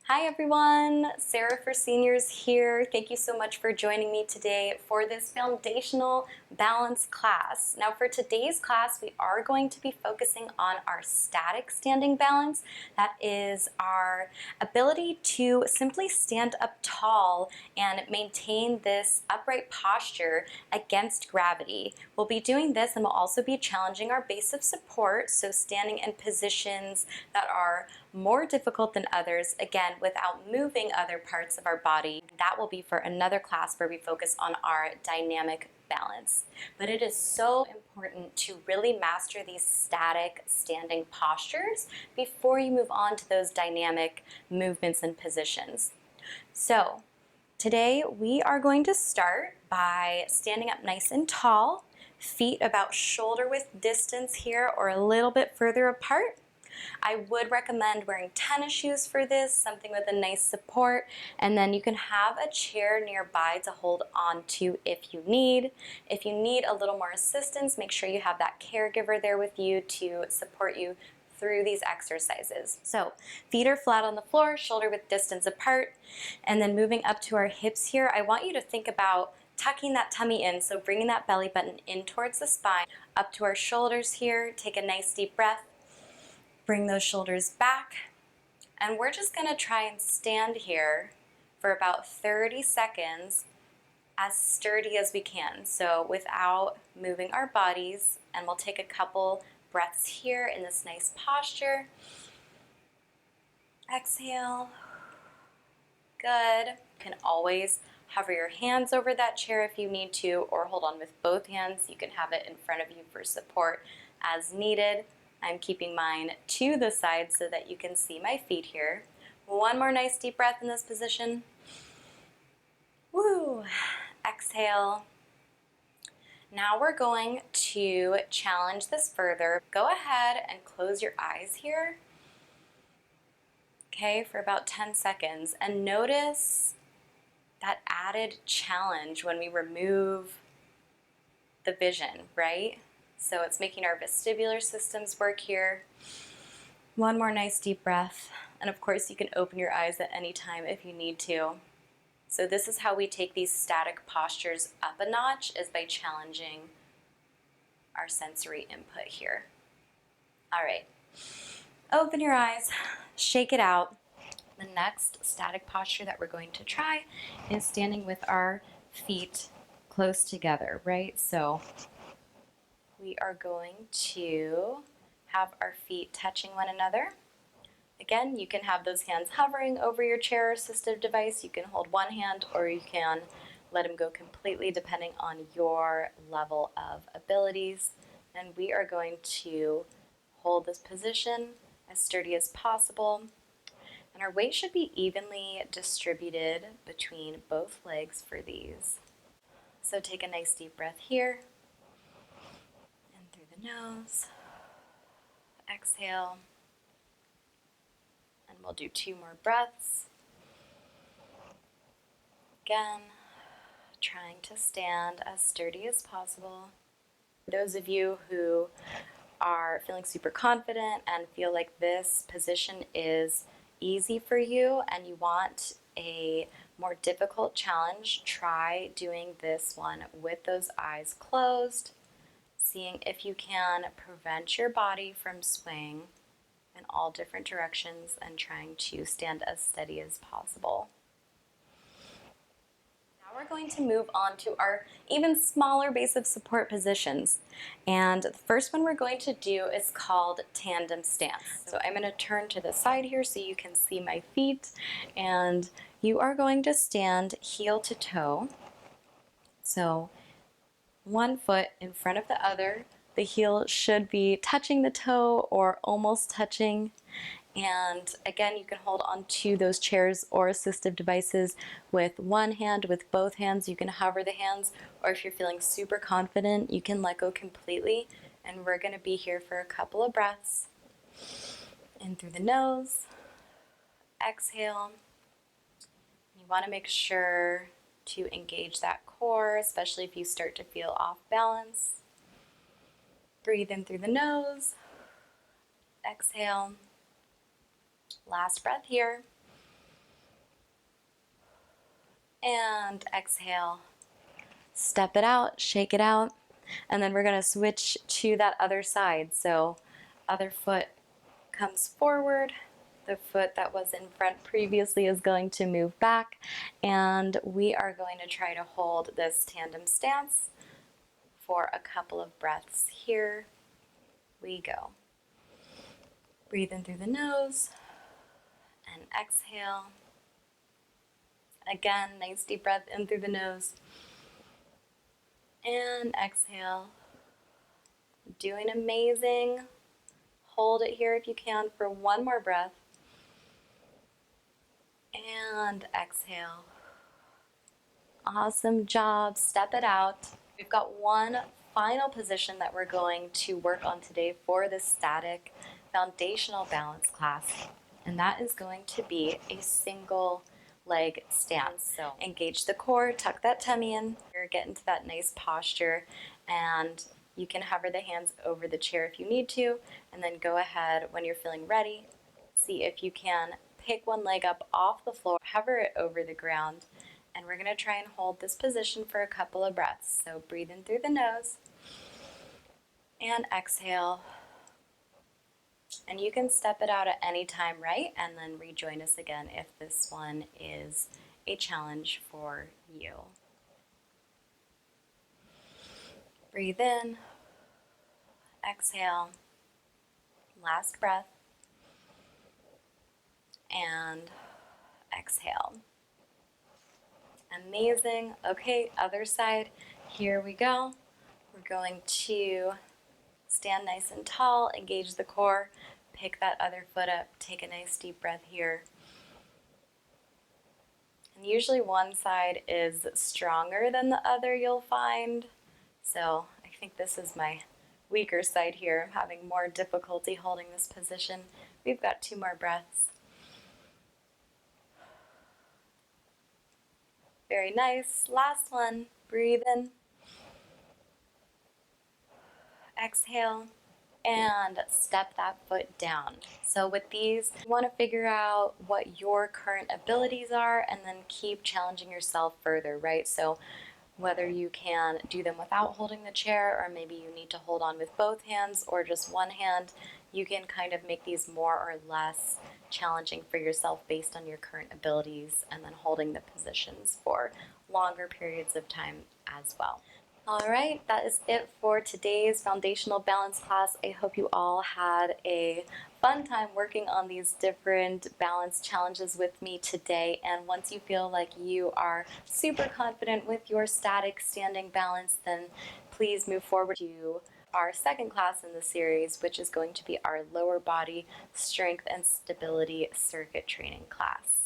Hi everyone, Sarah for Seniors here. Thank you so much for joining me today for this foundational balance class. Now for today's class, we are going to be focusing on our static standing balance. That is our ability to simply stand up tall and maintain this upright posture against gravity. We'll be doing this and we'll also be challenging our base of support, so standing in positions that are more difficult than others, again, without moving other parts of our body. That will be for another class where we focus on our dynamic balance. But it is so important to really master these static standing postures before you move on to those dynamic movements and positions. So today we are going to start by standing up nice and tall, feet about shoulder width distance here or a little bit further apart. I would recommend wearing tennis shoes for this, something with a nice support, and then you can have a chair nearby to hold on to if you need. If you need a little more assistance, make sure you have that caregiver there with you to support you through these exercises. So feet are flat on the floor, shoulder width distance apart, and then moving up to our hips here, I want you to think about tucking that tummy in, so bringing that belly button in towards the spine, up to our shoulders here. Take a nice deep breath. Bring those shoulders back, and we're just going to try and stand here for about 30 seconds as sturdy as we can, so without moving our bodies. And we'll take a couple breaths here in this nice posture. Exhale. Good. You can always hover your hands over that chair if you need to, or hold on with both hands. You can have it in front of you for support as needed. I'm keeping mine to the side so that you can see my feet here. One more nice deep breath in this position. Woo! Exhale. Now we're going to challenge this further. Go ahead and close your eyes here, okay, for about 10 seconds, and notice that added challenge when we remove the vision, right? So it's making our vestibular systems work here. One more nice deep breath. And of course you can open your eyes at any time if you need to. So this is how we take these static postures up a notch, is by challenging our sensory input here. All right, open your eyes, shake it out. The next static posture that we're going to try is standing with our feet close together, right? So we are going to have our feet touching one another. Again, you can have those hands hovering over your chair or assistive device. You can hold one hand, or you can let them go completely depending on your level of abilities. And we are going to hold this position as sturdy as possible. And our weight should be evenly distributed between both legs for these. So take a nice deep breath here. Through the nose. Exhale. And we'll do 2 more breaths. Again, trying to stand as sturdy as possible. Those of you who are feeling super confident and feel like this position is easy for you and you want a more difficult challenge, try doing this one with those eyes closed, seeing if you can prevent your body from swaying in all different directions and trying to stand as steady as possible. Now we're going to move on to our even smaller base of support positions. And the first one we're going to do is called Tandem Stance. So I'm going to turn to the side here so you can see my feet, and you are going to stand heel to toe. So one foot in front of the other. The heel should be touching the toe or almost touching. And again, you can hold on to those chairs or assistive devices with one hand, with both hands. You can hover the hands, or if you're feeling super confident, you can let go completely. And we're going to be here for a couple of breaths. In through the nose. Exhale. You want to make sure to engage that core, especially if you start to feel off balance. Breathe in through the nose. Exhale. Last breath here. And exhale. Step it out, shake it out, and then we're going to switch to that other side. So other foot comes forward. The foot that was in front previously is going to move back, and we are going to try to hold this tandem stance for a couple of breaths. Here we go. Breathe in through the nose and exhale. Again, nice deep breath in through the nose and exhale. Doing amazing. Hold it here if you can for one more breath. And exhale. Awesome job. Step it out. We've got one final position that we're going to work on today for this static foundational balance class, and that is going to be a single leg stance. So engage the core, tuck that tummy in, get into that nice posture, and you can hover the hands over the chair if you need to, and then go ahead when you're feeling ready. See if you can pick one leg up off the floor, hover it over the ground, and we're going to try and hold this position for a couple of breaths. So breathe in through the nose and exhale. And you can step it out at any time, right? And then rejoin us again if this one is a challenge for you. Breathe in, exhale, last breath, and exhale. Amazing. Okay, other side. Here we go. We're going to stand nice and tall, engage the core, pick that other foot up, take a nice deep breath here. And usually one side is stronger than the other, you'll find. So I think this is my weaker side here. I'm having more difficulty holding this position. We've got 2 more breaths. Very nice. Last one. Breathe in. Exhale. And step that foot down. So with these, you want to figure out what your current abilities are and then keep challenging yourself further, right? So whether you can do them without holding the chair, or maybe you need to hold on with both hands or just one hand, you can kind of make these more or less challenging for yourself based on your current abilities, and then holding the positions for longer periods of time as well. All right, that is it for today's foundational balance class. I hope you all had a fun time working on these different balance challenges with me today. And once you feel like you are super confident with your static standing balance, then please move forward to our second class in the series, which is going to be our lower body strength and stability circuit training class.